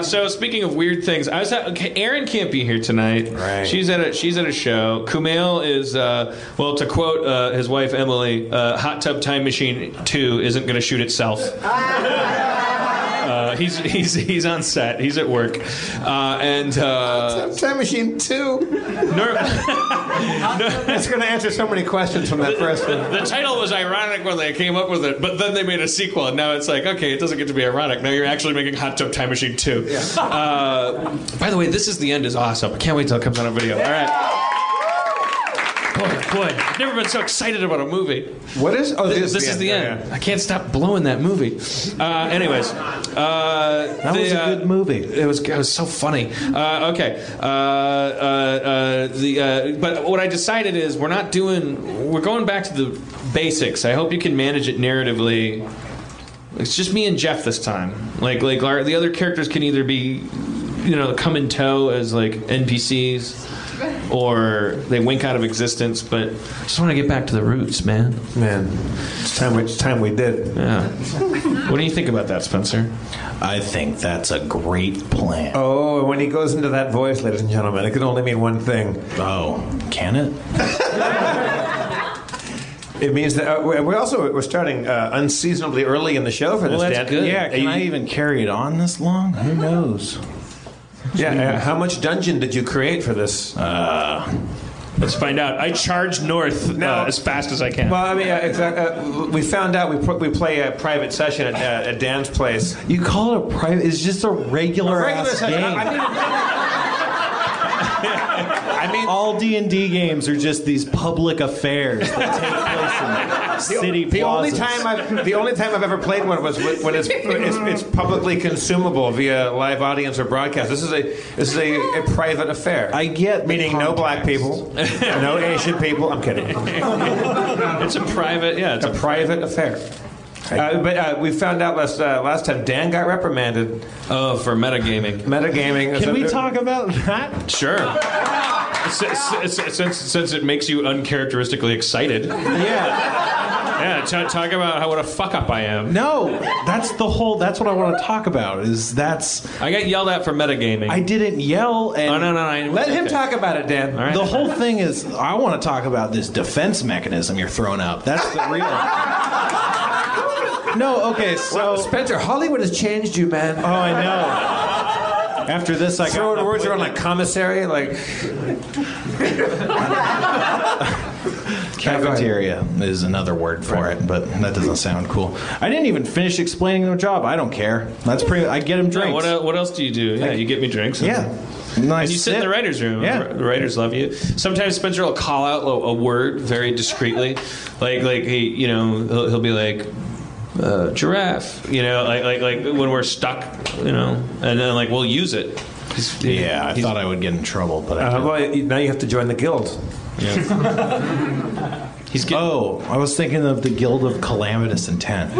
So speaking of weird things, I was Erin can't be here tonight. Right. She's at a show. Kumail is well, to quote his wife Emily, Hot Tub Time Machine 2 isn't going to shoot itself. He's on set. He's at work, and Time Machine 2. It's going to answer so many questions from that first one. The title was ironic when they came up with it, but then they made a sequel, and now it's like, okay, it doesn't get to be ironic. Now you're actually making Hot Tub Time Machine 2. Yeah. By the way, This Is the End is awesome. I can't wait till it comes out on video. All right. Boy, I've never been so excited about a movie. What is? Oh, This is the end. Yeah. I can't stop blowing that movie. Anyways, that was a good movie. It was so funny. Okay. But what I decided is we're going back to the basics. I hope you can manage it narratively. It's just me and Jeff this time. Like the other characters can either be, come in tow as like NPCs, or they wink out of existence. But I just want to get back to the roots, man. It's time we did. Yeah. What do you think about that, Spencer? I think that's a great plan. Oh, when he goes into that voice, ladies and gentlemen, it can only mean one thing. Oh, can it? It means that we're starting unseasonably early in the show for this. Well, that's good. Yeah, can I even carry it on this long? Who knows? Yeah, how much dungeon did you create for this? Let's find out. I charge north as fast as I can. Well, I mean, we found out we play a private session at Dan's place. You call it a private? It's just a regular ass session. game. I mean, all D&D games are just these public affairs that take place in city plazas. The only time I've ever played one was when it's publicly consumable via live audience or broadcast. This is a private affair. I get, meaning no black people, no Asian people. I'm kidding. It's a private, it's a private affair. But we found out last time Dan got reprimanded. Oh, for metagaming. Metagaming. Can we talk about that? Sure. Since it makes you uncharacteristically excited. Yeah, talk about what a fuck up I am. No, that's what I want to talk about. I got yelled at for metagaming. I didn't yell. And no. Let him talk about it, Dan. All right. The whole thing is, I want to talk about this defense mechanism you're throwing out. That's the real. No, okay, so... Well, Spencer, Hollywood has changed you, man. Oh, I know. After this, I got... words around like commissary, like... Cafeteria is another word for it, but that doesn't sound cool. I didn't even finish explaining the job. I don't care. That's pretty... I get him drinks. What else do you do? Yeah, you get me drinks. Yeah. Nice. And you sit in the writer's room. Yeah. The writers love you. Sometimes Spencer will call out a word very discreetly. Like he'll be like... giraffe, like when we're stuck, and then like we'll use it. I thought I would get in trouble, but now you have to join the guild. Yeah. I was thinking of the Guild of Calamitous Intent.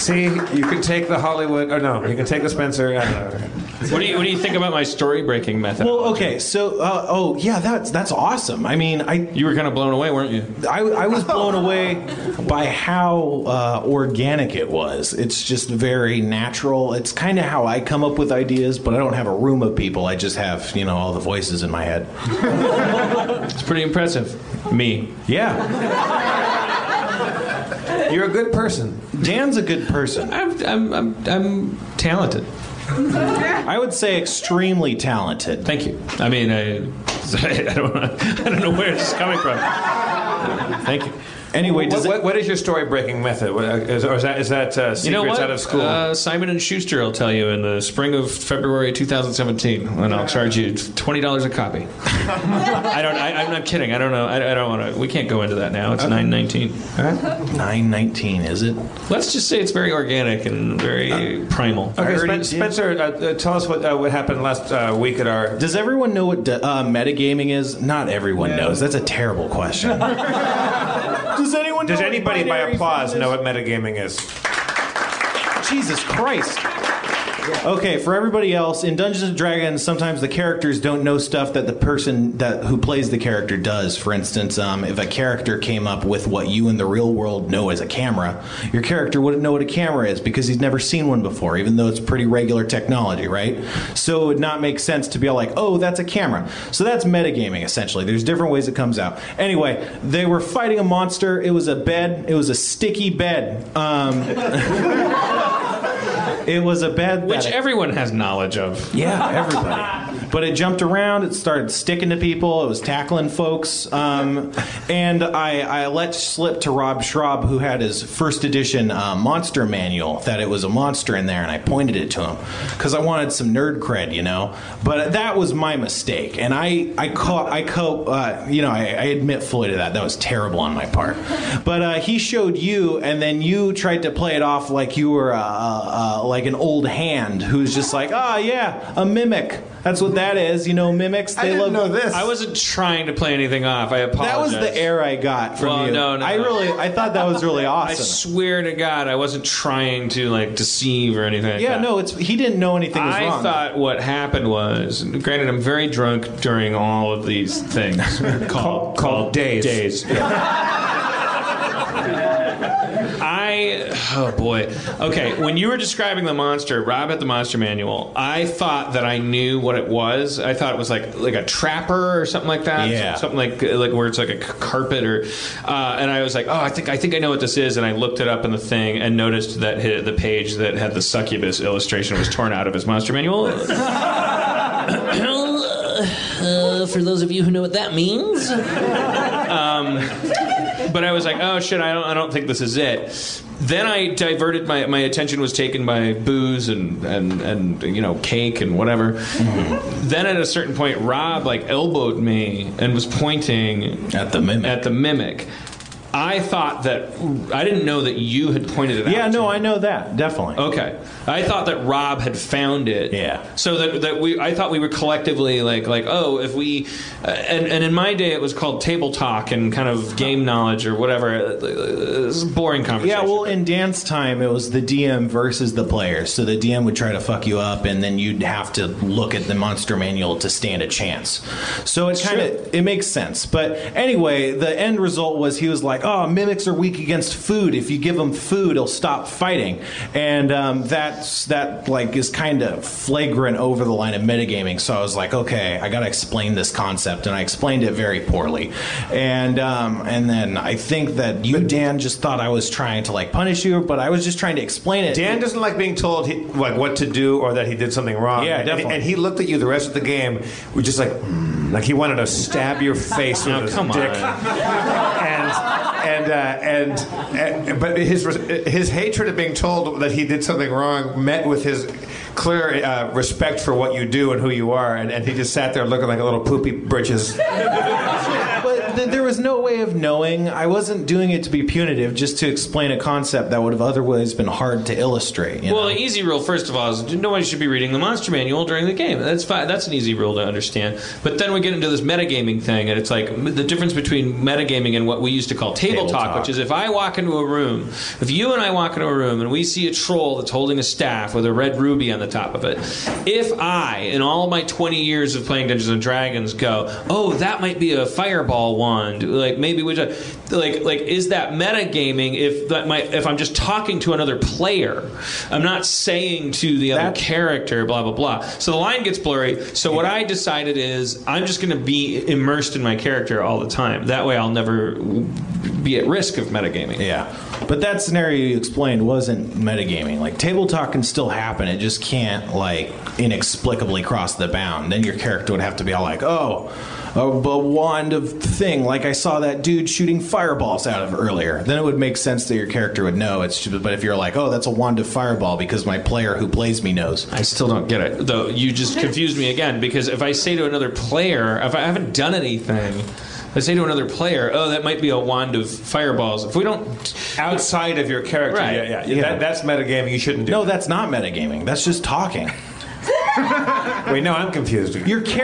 See, you can take the Hollywood, or no, you can take the Spencer. What do you think about my story breaking method? Well, okay, so that's awesome. I mean, you were kind of blown away, weren't you? I was blown away by how organic it was. It's just very natural. It's kind of how I come up with ideas, but I don't have a room of people. I just have all the voices in my head. It's pretty impressive. Me. Yeah. You're a good person. Dan's a good person. I'm talented. I would say extremely talented. Thank you. I mean, I don't know where this is coming from. Thank you. Anyway, what is your story breaking method? Is that secrets out of school? Simon and Schuster will tell you in the spring of February 2017, and I'll charge you $20 a copy. I'm not kidding. I don't know. I don't want to. We can't go into that now. It's $9.19. $9.19, is it? Let's just say it's very organic and very primal. Okay, Spencer, tell us what happened last week at our. Does everyone know what metagaming is? Not everyone knows. That's a terrible question. Does anybody by applause know what metagaming is? Jesus Christ. Okay, for everybody else, in Dungeons and Dragons, sometimes the characters don't know stuff that the person who plays the character does. For instance, if a character came up with what you in the real world know as a camera, your character wouldn't know what a camera is because he's never seen one before, even though it's pretty regular technology, right? So it would not make sense to be all like, oh, that's a camera. So that's metagaming, essentially. There's different ways it comes out. Anyway, they were fighting a monster. It was a bed. It was a sticky bed. It was a bed which everyone has knowledge of. Yeah, everybody. But it jumped around. It started sticking to people. It was tackling folks. And I let slip to Rob Schraub, who had his first edition monster manual, that it was a monster in there, and I pointed it to him because I wanted some nerd cred, you know. But that was my mistake, and I admit fully to that. That was terrible on my part. But he showed you, and then you tried to play it off like you were like an old hand who's just like, yeah, a mimic. That's what that is. You know, mimics. I didn't know this. I wasn't trying to play anything off. I apologize. That was the air I got from you. No. I thought that was really awesome. I swear to God, I wasn't trying to like deceive or anything. Like that. No, he didn't know anything was wrong. I thought what happened was, granted, I'm very drunk during all of these things called days. Oh boy. Okay, when you were describing the monster, Rob had the monster manual. I thought that I knew what it was. I thought it was like a trapper or something like that. Yeah. Something like where it's like a carpet or. And I was like, I think I know what this is. And I looked it up in the thing and noticed that the page that had the succubus illustration was torn out of his monster manual. For those of you who know what that means. But I was like, oh shit, I don't think this is it. Then I diverted, my attention was taken by booze and you know, cake and whatever. Mm-hmm. Then at a certain point, Rob like elbowed me and was pointing at the mimic. I thought that I didn't know that you had pointed it out. Yeah, no, I know that definitely. Okay, I thought that Rob had found it. Yeah. So I thought we were collectively like if we and in my day it was called table talk and kind of game knowledge or whatever. It was a boring conversation. Yeah, well, in dance time it was the DM versus the players. So the DM would try to fuck you up, and then you'd have to look at the monster manual to stand a chance. So it makes sense. But anyway, the end result was he was like, mimics are weak against food. If you give them food, they'll stop fighting. And that is kind of flagrant over the line of metagaming. So I was like, okay, I got to explain this concept, and I explained it very poorly. And then I think that Dan, just thought I was trying to like punish you, but I was just trying to explain it. Dan doesn't like being told what to do or that he did something wrong. Yeah, definitely. And he looked at you the rest of the game with just like he wanted to stab your face with his dick. But his hatred of being told that he did something wrong met with his clear respect for what you do and who you are, and he just sat there looking like a little poopy britches. But there was no way of knowing. I wasn't doing it to be punitive, just to explain a concept that would have otherwise been hard to illustrate. You know? The easy rule, first of all, is nobody should be reading the monster manual during the game. That's fine. That's an easy rule to understand. But then we get into this metagaming thing, and it's like the difference between metagaming and what we used to call table talk, which is if I walk into a room, if you and I walk into a room and we see a troll that's holding a staff with a red ruby on the top of it, if I, in all of my 20 years of playing Dungeons and Dragons, go, oh, that might be a fireball wand, like maybe we just like is that metagaming if I'm just talking to another player? I'm not saying to the other character, blah blah blah. So the line gets blurry. So what I decided is I'm just going to be immersed in my character all the time. That way I'll never be at risk of metagaming. Yeah. But that scenario you explained wasn't metagaming. Like, table talk can still happen. It just can't, like, inexplicably cross the bound. Then your character would have to be all like, oh, a wand of thing, like I saw that dude shooting fireballs out of earlier. Then it would make sense that your character would know. But if you're like, oh, that's a wand of fireball because my player who plays me knows. I still don't get it. Though you just confused me again, because if I say to another player, if I haven't done anything... I say to another player, oh, that might be a wand of fireballs. If we don't... Outside of your character, right. yeah. That's metagaming. You shouldn't do No, that's not metagaming. That's just talking. Wait, no, I'm confused. Your okay,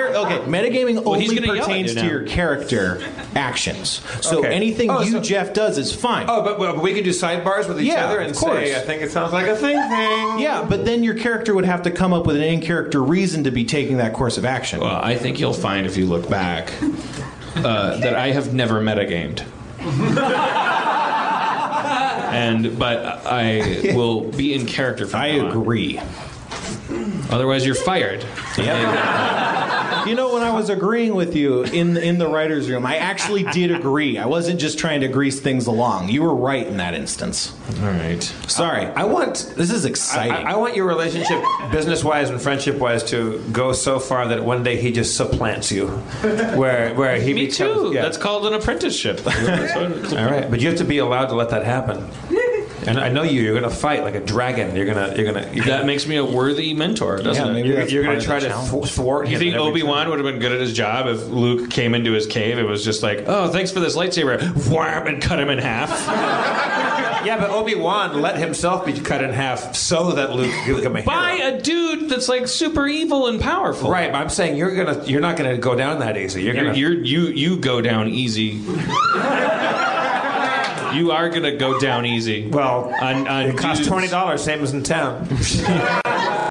metagaming he's only gonna yell at pertains you to now. your character actions. So Okay. anything Oh, so- Jeff does is fine. Oh, but we can do sidebars with each Yeah, other and of course. say, I think it sounds like a thing. Yeah, but then your character would have to come up with an in-character reason to be taking that course of action. Well, I think you'll find if you look back that I have never metagamed. But I will be in character from I now on. agree. Otherwise, you're fired. You know, when I was agreeing with you in the writer's room, I actually did agree. I wasn't just trying to grease things along. You were right in that instance. All right. Sorry. This is exciting. I want your relationship, business-wise and friendship-wise, to go so far that one day he just supplants you, where he Me becomes. too. Yeah. That's called an apprenticeship. All right, but you have to be allowed to let that happen. And I know you're going to fight like a dragon. You're going to. That makes me a worthy mentor, doesn't Yeah, it? maybe You're that's going part to of try the to challenge. thwart him. You think at every Obi-Wan turn. would have been good at his job if Luke came into his cave? It was just like, oh, thanks for this lightsaber, wham, and cut him in half. Yeah, but Obi-Wan let himself be cut in half so that Luke could become a hero. By a dude that's like super evil and powerful. Right, but I'm saying you're not gonna go down that easy. You go down easy. You are gonna go down easy. Well, on it costs dudes. $20, same as in town.